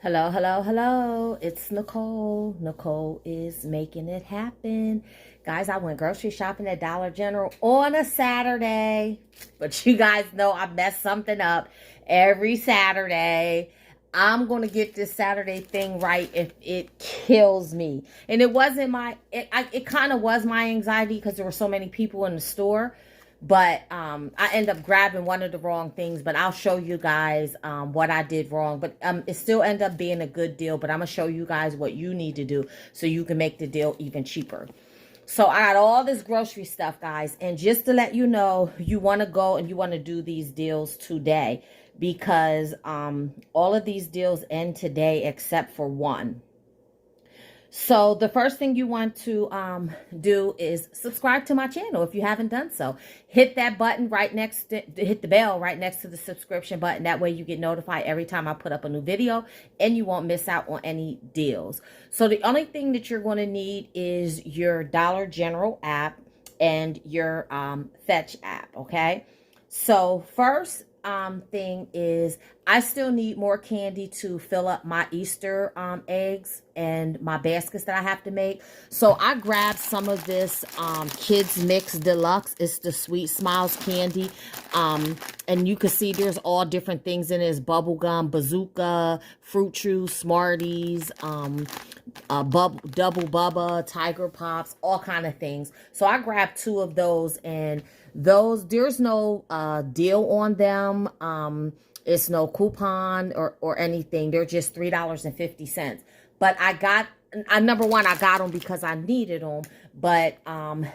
Hello, hello, hello. It's Nicole. Nicole is making it happen. Guys, I went grocery shopping at Dollar General on a Saturday. But you guys know I mess something up every Saturday. I'm going to get this Saturday thing right if it kills me. And it wasn't it kind of was my anxiety because there were so many people in the store. But I end up grabbing one of the wrong things, but I'll show you guys what I did wrong. But it still ended up being a good deal, but I'm going to show you guys what you need to do so you can make the deal even cheaper. So I got all this grocery stuff, guys. And just to let you know, you want to go and you want to do these deals today because all of these deals end today except for one. So the first thing you want to do is subscribe to my channel if you haven't done so. Hit that button right next to, hit the bell right next to the subscription button. That way you get notified every time I put up a new video and you won't miss out on any deals. So the only thing that you're going to need is your Dollar General app and your Fetch app, okay? So first thing is I still need more candy to fill up my Easter eggs and my baskets that I have to make. So I grabbed some of this Kids Mix Deluxe. It's the Sweet Smiles candy. And you can see there's all different things in it. It's bubblegum, bazooka, Fruit Chew, Smarties, Double Bubba, Tiger Pops, all kind of things. So I grabbed two of those, and there's no deal on them. It's no coupon or anything. They're just $3.50. But number one, I got them because I needed them. But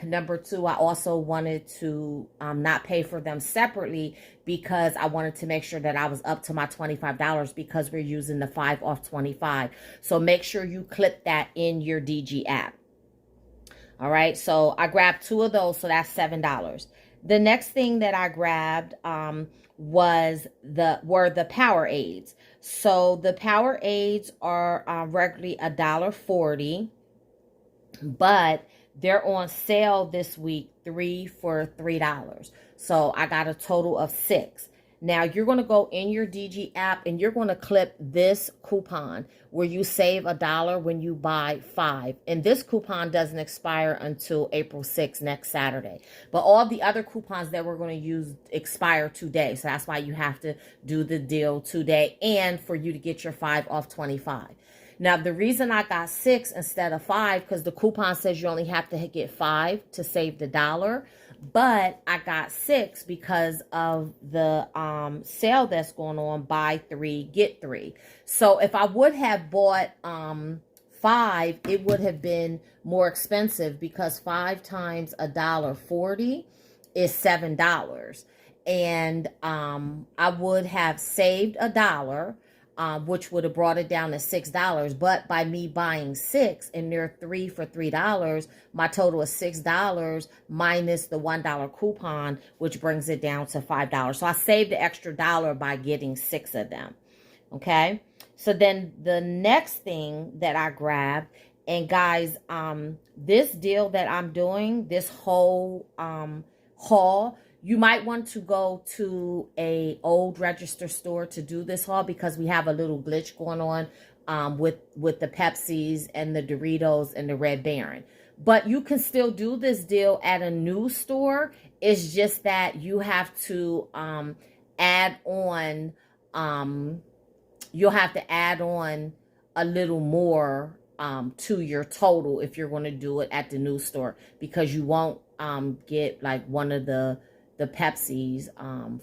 number two, I also wanted to not pay for them separately because I wanted to make sure that I was up to my $25 because we're using the 5 off 25. So make sure you clip that in your DG app. All right, so I grabbed two of those, so that's $7. The next thing that I grabbed were the Power Aids. So the Power Aids are regularly $1.40, but they're on sale this week, 3 for $3. So I got a total of 6. Now you're going to go in your DG app and you're going to clip this coupon where you save $1 when you buy 5. And this coupon doesn't expire until April 6th, next Saturday. But all the other coupons that we're going to use expire today. So that's why you have to do the deal today and for you to get your 5 off 25. Now, the reason I got 6 instead of 5, because the coupon says you only have to get 5 to save the $1. But I got 6 because of the sale that's going on, buy 3, get 3. So if I would have bought 5, it would have been more expensive because 5 times $1.40 is $7. And I would have saved $1. Which would have brought it down to $6. But by me buying 6 and they're 3 for $3, my total is $6 minus the $1 coupon, which brings it down to $5. So I saved the extra $1 by getting 6 of them. Okay. So then the next thing that I grabbed, and guys, this deal that I'm doing, this whole haul, you might want to go to a old register store to do this haul because we have a little glitch going on with the Pepsis and the Doritos and the Red Baron. But you can still do this deal at a new store. It's just that you have to add on, you'll have to add on a little more to your total if you're going to do it at the new store because you won't get like one of the Pepsis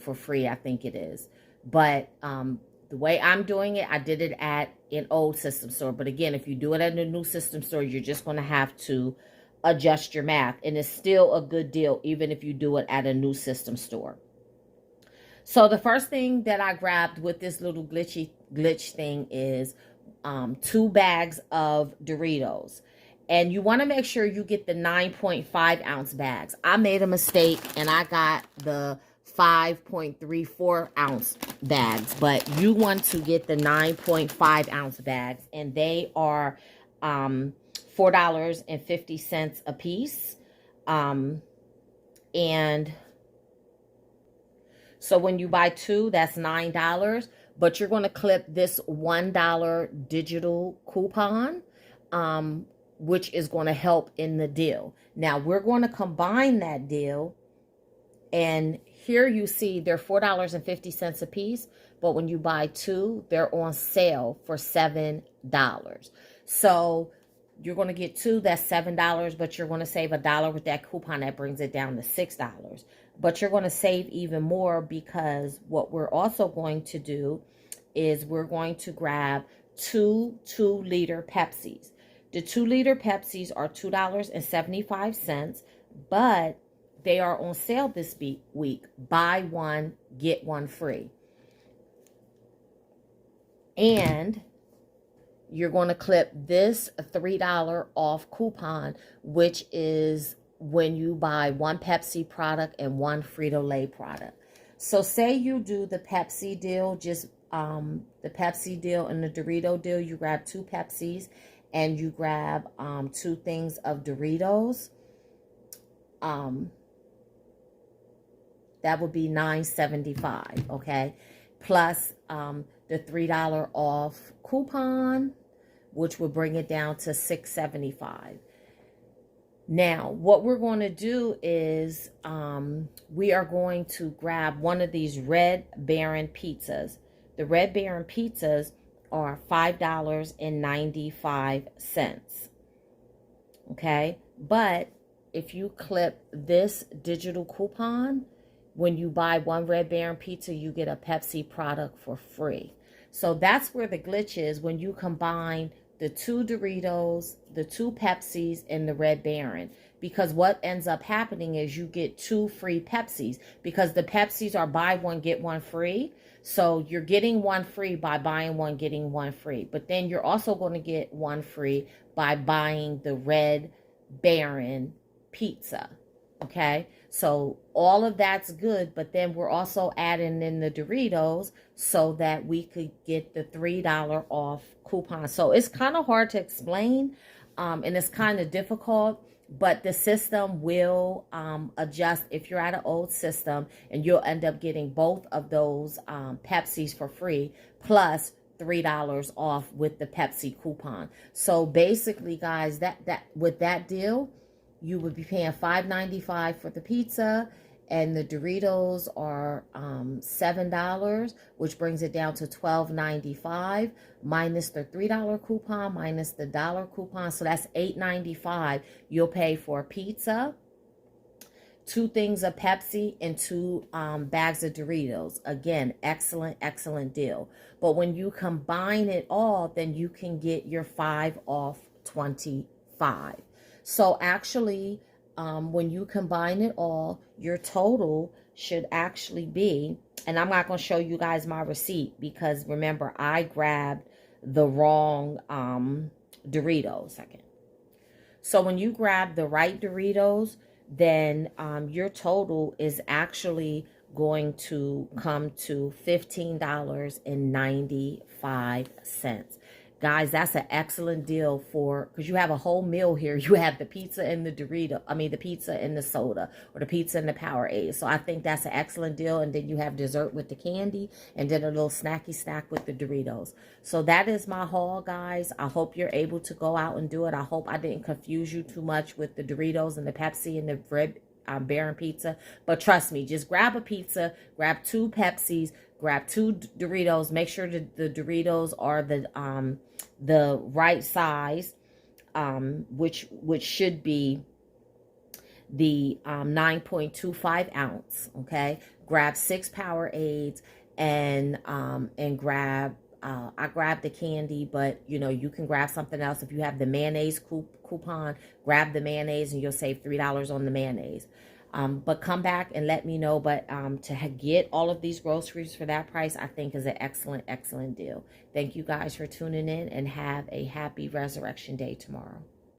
for free, I think it is. But the way I'm doing it, I did it at an old system store. But again, if you do it at a new system store, you're just going to have to adjust your math. And it's still a good deal, even if you do it at a new system store. So the first thing that I grabbed with this little glitch thing is 2 bags of Doritos. And you want to make sure you get the 9.5 ounce bags. I made a mistake and I got the 5.34 ounce bags. But you want to get the 9.5 ounce bags. And they are $4.50 a piece. And so when you buy 2, that's $9. but you're going to clip this $1 digital coupon, which is going to help in the deal. Now we're going to combine that deal, and here you see they're $4.50 a piece, but when you buy two, they're on sale for $7. So you're going to get two, that's $7, but you're going to save $1 with that coupon. That brings it down to $6. But you're going to save even more, because what we're also going to do is we're going to grab two 2-liter Pepsis. The 2-liter Pepsis are $2.75, but they are on sale this week. Buy one, get one free. And you're going to clip this $3 off coupon, which is when you buy one Pepsi product and one Frito-Lay product. So say you do the Pepsi deal, just the Pepsi deal and the Dorito deal. You grab two Pepsis and you grab 2 things of Doritos. That would be $9.75, okay? Plus the $3 off coupon, which will bring it down to $6.75. Now, what we're going to do is we are going to grab one of these Red Baron pizzas. The Red Baron pizzas are $5.95. Okay? But if you clip this digital coupon, when you buy one Red Baron pizza, you get a Pepsi product for free. So that's where the glitch is, when you combine the 2 Doritos, the 2 Pepsis, and the Red Baron. Because what ends up happening is you get 2 free Pepsis, because the Pepsis are buy one, get one free. So you're getting one free by buying one, getting one free. But then you're also going to get one free by buying the Red Baron pizza. Okay, so all of that's good, but then we're also adding in the Doritos so that we could get the $3 off coupon. So it's kind of hard to explain, and it's kind of difficult, but the system will adjust if you're at an old system, and you'll end up getting both of those Pepsis for free, plus $3 off with the Pepsi coupon. So basically, guys, that with that deal, you would be paying $5.95 for the pizza, and the Doritos are $7, which brings it down to $12.95, minus the $3 coupon, minus the $1 coupon. So that's $8.95 you'll pay for a pizza, 2 things of Pepsi, and 2 bags of Doritos. Again, excellent, excellent deal. But when you combine it all, then you can get your 5 off 25. So actually, when you combine it all, your total should actually be, and I'm not going to show you guys my receipt, because remember, I grabbed the wrong Doritos. So when you grab the right Doritos, then your total is actually going to come to $15.95. Guys, that's an excellent deal because you have a whole meal here. You have the pizza and the the pizza and the soda, or the pizza and the Powerade. So I think that's an excellent deal. And then you have dessert with the candy, and then a little snacky snack with the Doritos. So that is my haul, guys. I hope you're able to go out and do it. I hope I didn't confuse you too much with the Doritos and the Pepsi and the Red Baron pizza. But trust me, just grab a pizza, grab 2 Pepsis, grab 2 Doritos. Make sure that the Doritos are the right size, which should be the 9.25 ounce. Okay, grab 6 Powerades, and grab. I grabbed the candy, but you can grab something else. If you have the mayonnaise coupon, grab the mayonnaise, and you'll save $3 on the mayonnaise. But come back and let me know. But to get all of these groceries for that price, I think is an excellent, excellent deal. Thank you guys for tuning in, and have a happy Resurrection Day tomorrow.